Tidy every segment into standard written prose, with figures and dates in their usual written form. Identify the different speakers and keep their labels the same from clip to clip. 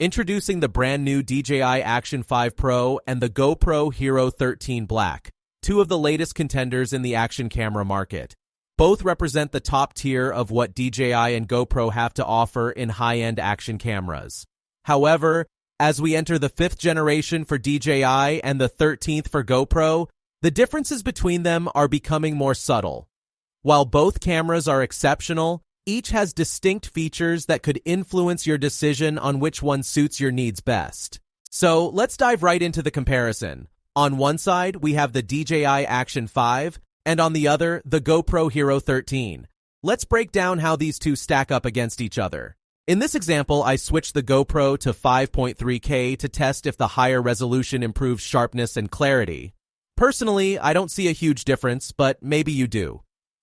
Speaker 1: Introducing the brand new DJI Action 5 Pro and the GoPro Hero 13 Black, two of the latest contenders in the action camera market. Both represent the top tier of what DJI and GoPro have to offer in high-end action cameras. However, as we enter the 5th generation for DJI and the 13th for GoPro, the differences between them are becoming more subtle. While both cameras are exceptional, each has distinct features that could influence your decision on which one suits your needs best. So let's dive right into the comparison. On one side, we have the DJI Action 5, and on the other, the GoPro Hero 13. Let's break down how these two stack up against each other. In this example, I switched the GoPro to 5.3K to test if the higher resolution improves sharpness and clarity. Personally, I don't see a huge difference, but maybe you do.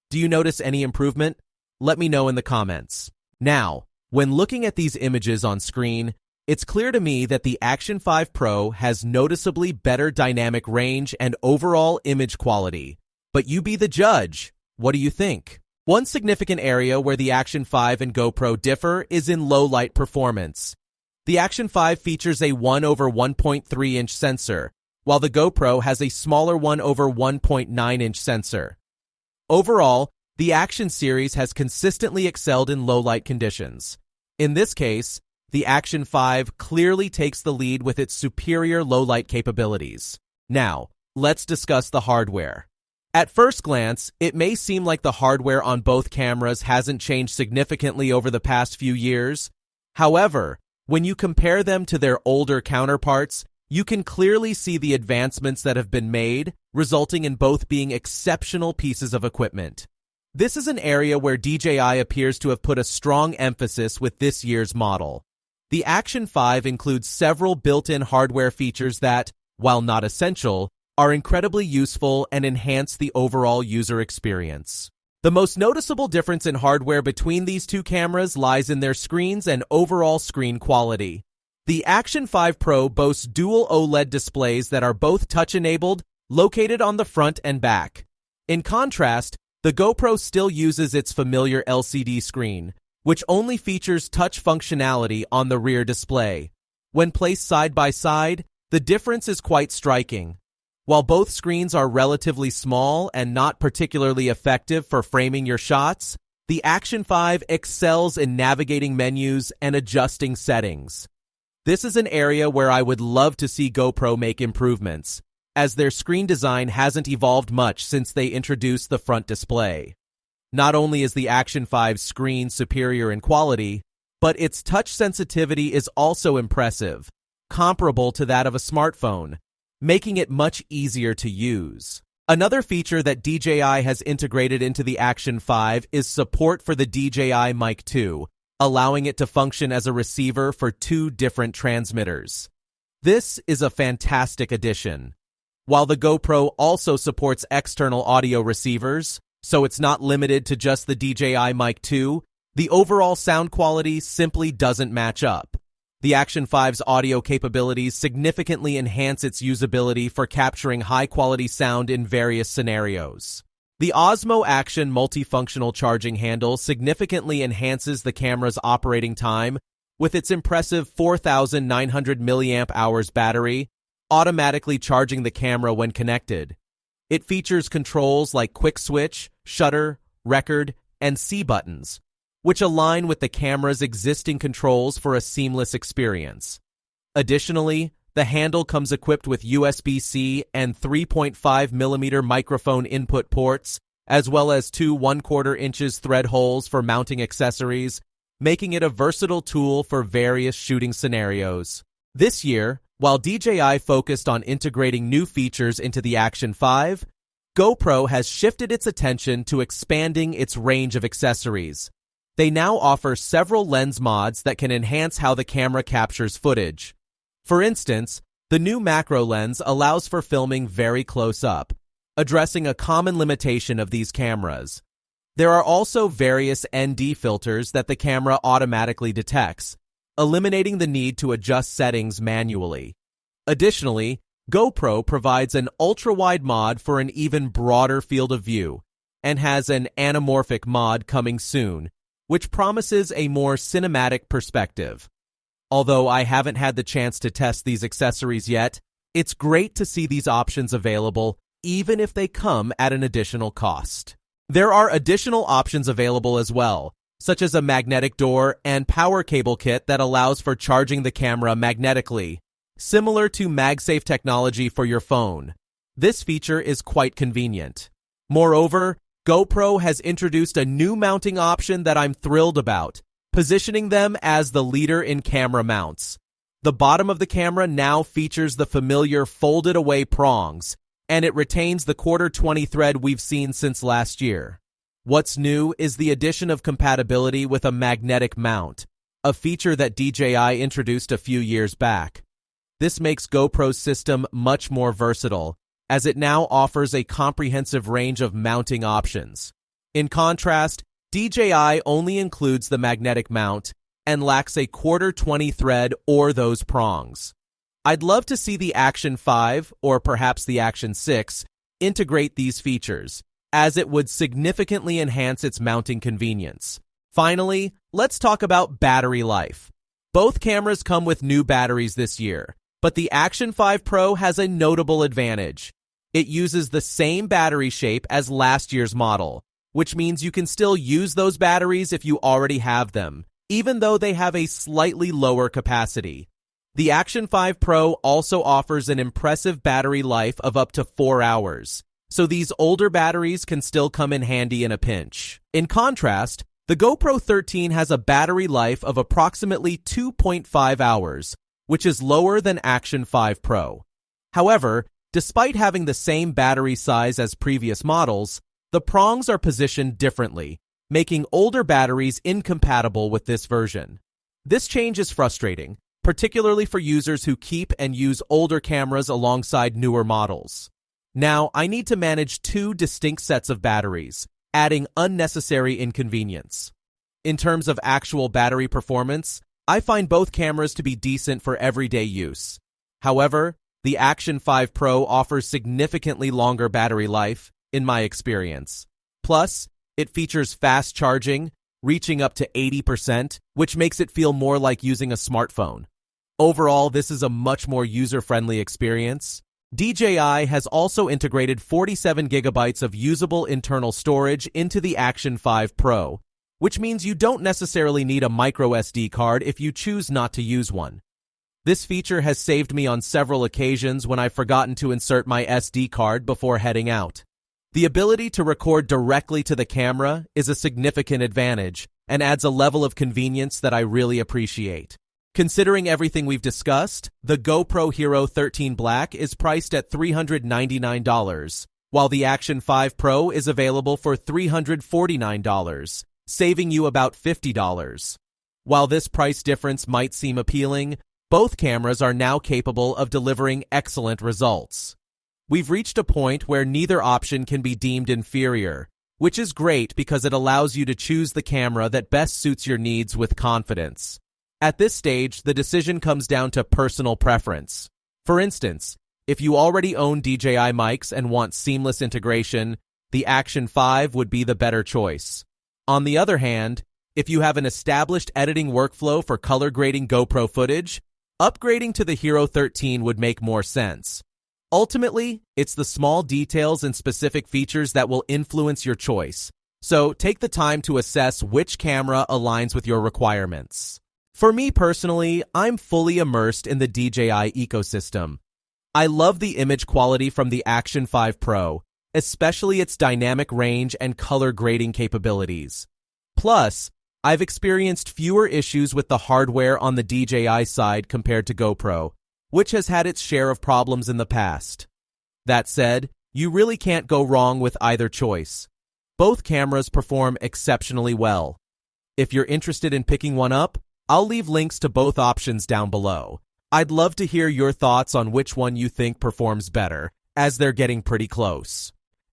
Speaker 1: Do you notice any improvement? Let me know in the comments. Now, when looking at these images on screen, it's clear to me that the Action 5 Pro has noticeably better dynamic range and overall image quality. But you be the judge. What do you think? One significant area where the Action 5 and GoPro differ is in low-light performance. The Action 5 features a 1/1.3-inch sensor, while the GoPro has a smaller 1/1.9-inch sensor. Overall, the Action series has consistently excelled in low-light conditions. In this case, the Action 5 clearly takes the lead with its superior low-light capabilities. Now, let's discuss the hardware. At first glance, it may seem like the hardware on both cameras hasn't changed significantly over the past few years. However, when you compare them to their older counterparts, you can clearly see the advancements that have been made, resulting in both being exceptional pieces of equipment. This is an area where DJI appears to have put a strong emphasis with this year's model. The Action 5 includes several built-in hardware features that, while not essential, are incredibly useful and enhance the overall user experience. The most noticeable difference in hardware between these two cameras lies in their screens and overall screen quality. The Action 5 Pro boasts dual OLED displays that are both touch-enabled, located on the front and back. In contrast, the GoPro still uses its familiar LCD screen, which only features touch functionality on the rear display. When placed side by side, the difference is quite striking. While both screens are relatively small and not particularly effective for framing your shots, the Action 5 excels in navigating menus and adjusting settings. This is an area where I would love to see GoPro make improvements, as their screen design hasn't evolved much since they introduced the front display. Not only is the Action 5 screen superior in quality, but its touch sensitivity is also impressive, comparable to that of a smartphone, making it much easier to use. Another feature that DJI has integrated into the Action 5 is support for the DJI Mic 2, allowing it to function as a receiver for two different transmitters. This is a fantastic addition. While the GoPro also supports external audio receivers, so it's not limited to just the DJI Mic 2, the overall sound quality simply doesn't match up. The Action 5's audio capabilities significantly enhance its usability for capturing high-quality sound in various scenarios. The Osmo Action multifunctional charging handle significantly enhances the camera's operating time with its impressive 4,900 mAh battery, automatically charging the camera when connected. It features controls like quick switch, shutter, record, and C buttons, which align with the camera's existing controls for a seamless experience. Additionally, the handle comes equipped with USB-C and 3.5mm microphone input ports, as well as two 1/4 inches thread holes for mounting accessories, making it a versatile tool for various shooting scenarios. This year, while DJI focused on integrating new features into the Action 5, GoPro has shifted its attention to expanding its range of accessories. They now offer several lens mods that can enhance how the camera captures footage. For instance, the new macro lens allows for filming very close up, addressing a common limitation of these cameras. There are also various ND filters that the camera automatically detects, eliminating the need to adjust settings manually. Additionally, GoPro provides an ultra-wide mod for an even broader field of view, and has an anamorphic mod coming soon, which promises a more cinematic perspective. Although I haven't had the chance to test these accessories yet, it's great to see these options available, even if they come at an additional cost. There are additional options available as well, such as a magnetic door and power cable kit that allows for charging the camera magnetically, similar to MagSafe technology for your phone. This feature is quite convenient. Moreover, GoPro has introduced a new mounting option that I'm thrilled about, positioning them as the leader in camera mounts. The bottom of the camera now features the familiar folded-away prongs, and it retains the 1/4-20 thread we've seen since last year. What's new is the addition of compatibility with a magnetic mount, a feature that DJI introduced a few years back. This makes GoPro's system much more versatile, as it now offers a comprehensive range of mounting options. In contrast, DJI only includes the magnetic mount and lacks a 1/4-20 thread or those prongs. I'd love to see the Action 5, or perhaps the Action 6, integrate these features, as it would significantly enhance its mounting convenience. Finally, let's talk about battery life. Both cameras come with new batteries this year, but the Action 5 Pro has a notable advantage. It uses the same battery shape as last year's model, which means you can still use those batteries if you already have them, even though they have a slightly lower capacity. The Action 5 Pro also offers an impressive battery life of up to 4 hours, so these older batteries can still come in handy in a pinch. In contrast, the GoPro 13 has a battery life of approximately 2.5 hours, which is lower than Action 5 Pro. However, despite having the same battery size as previous models, the prongs are positioned differently, making older batteries incompatible with this version. This change is frustrating, particularly for users who keep and use older cameras alongside newer models. Now, I need to manage 2 distinct sets of batteries, adding unnecessary inconvenience. In terms of actual battery performance, I find both cameras to be decent for everyday use. However, the Action 5 Pro offers significantly longer battery life, in my experience. Plus, it features fast charging, reaching up to 80%, which makes it feel more like using a smartphone. Overall, this is a much more user-friendly experience. DJI has also integrated 47 gigabytes of usable internal storage into the Action 5 Pro, which means you don't necessarily need a micro SD card if you choose not to use one. This feature has saved me on several occasions when I've forgotten to insert my SD card before heading out. The ability to record directly to the camera is a significant advantage and adds a level of convenience that I really appreciate. Considering everything we've discussed, the GoPro Hero 13 Black is priced at $399, while the Action 5 Pro is available for $349, saving you about $50. While this price difference might seem appealing, both cameras are now capable of delivering excellent results. We've reached a point where neither option can be deemed inferior, which is great because it allows you to choose the camera that best suits your needs with confidence. At this stage, the decision comes down to personal preference. For instance, if you already own DJI mics and want seamless integration, the Action 5 would be the better choice. On the other hand, if you have an established editing workflow for color grading GoPro footage, upgrading to the Hero 13 would make more sense. Ultimately, it's the small details and specific features that will influence your choice, so take the time to assess which camera aligns with your requirements. For me personally, I'm fully immersed in the DJI ecosystem. I love the image quality from the Action 5 Pro, especially its dynamic range and color grading capabilities. Plus, I've experienced fewer issues with the hardware on the DJI side compared to GoPro, which has had its share of problems in the past. That said, you really can't go wrong with either choice. Both cameras perform exceptionally well. If you're interested in picking one up, I'll leave links to both options down below. I'd love to hear your thoughts on which one you think performs better, as they're getting pretty close.